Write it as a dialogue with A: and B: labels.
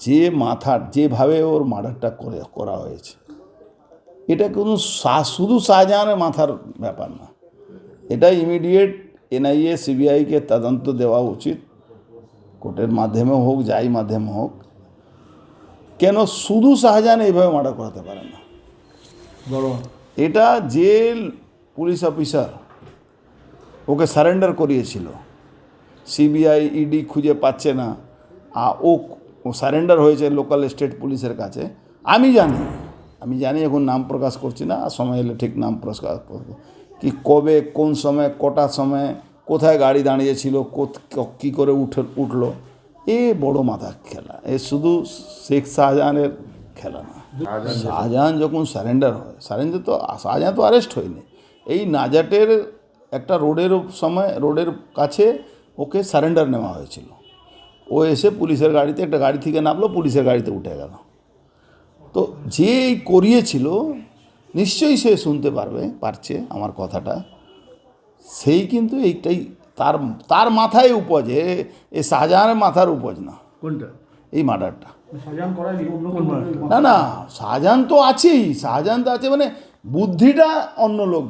A: যে মাথার যেভাবে ওর মার্ডারটা করা হয়েছে, এটা কোনো শুধু শাহজাহানের মাথার ব্যাপার না, এটা ইমিডিয়েট এনআইএ সিবিআইকে তদন্ত দেওয়া উচিত, কোর্টের মাধ্যমে হোক যাই মাধ্যমে হোক। কেন শুধু শাহজাহান এইভাবে মার্ডার করাতে পারে না? এটা যে পুলিশ অফিসার ওকে সারেন্ডার করিয়েছিল, সিবিআই ইডি খুঁজে পাচ্ছে না, আর ও সারেন্ডার হয়েছে লোকাল স্টেট পুলিশের কাছে। আমি জানি এখন নাম প্রকাশ করছি না, সময় এলে ঠিক নাম প্রকাশ করবো, কি কবে কোন সময় কটার সময় কোথায় গাড়ি দাঁড়িয়েছিল, কী করে উঠলো। এ বড় মাথা খেলা, এ শুধু শেখ শাহজাহানের খেলা না। শাহজাহান যখন সারেন্ডার হয়, শাহজাহান তো অ্যারেস্ট হয়নি, এই নাজাটের একটা রোডের কাছে ওকে সারেন্ডার নেওয়া হয়েছিল। ও এসে পুলিশের গাড়িতে, একটা গাড়ি থেকে নামলো, পুলিশের গাড়িতে উঠে গেল। তো যে করিয়েছিল নিশ্চয়ই সে শুনতে পারছে আমার কথাটা, সেই কিন্তু এইটাই তার মাথায় উপজ, এ শাহজাহানের মাথার উপজ না।
B: কোনটা?
A: এই মার্ডারটা
B: শাহজাহান
A: না, শাহজাহান তো আছেই, শাহজাহান তো আছে, মানে বুদ্ধিটা অন্য লোক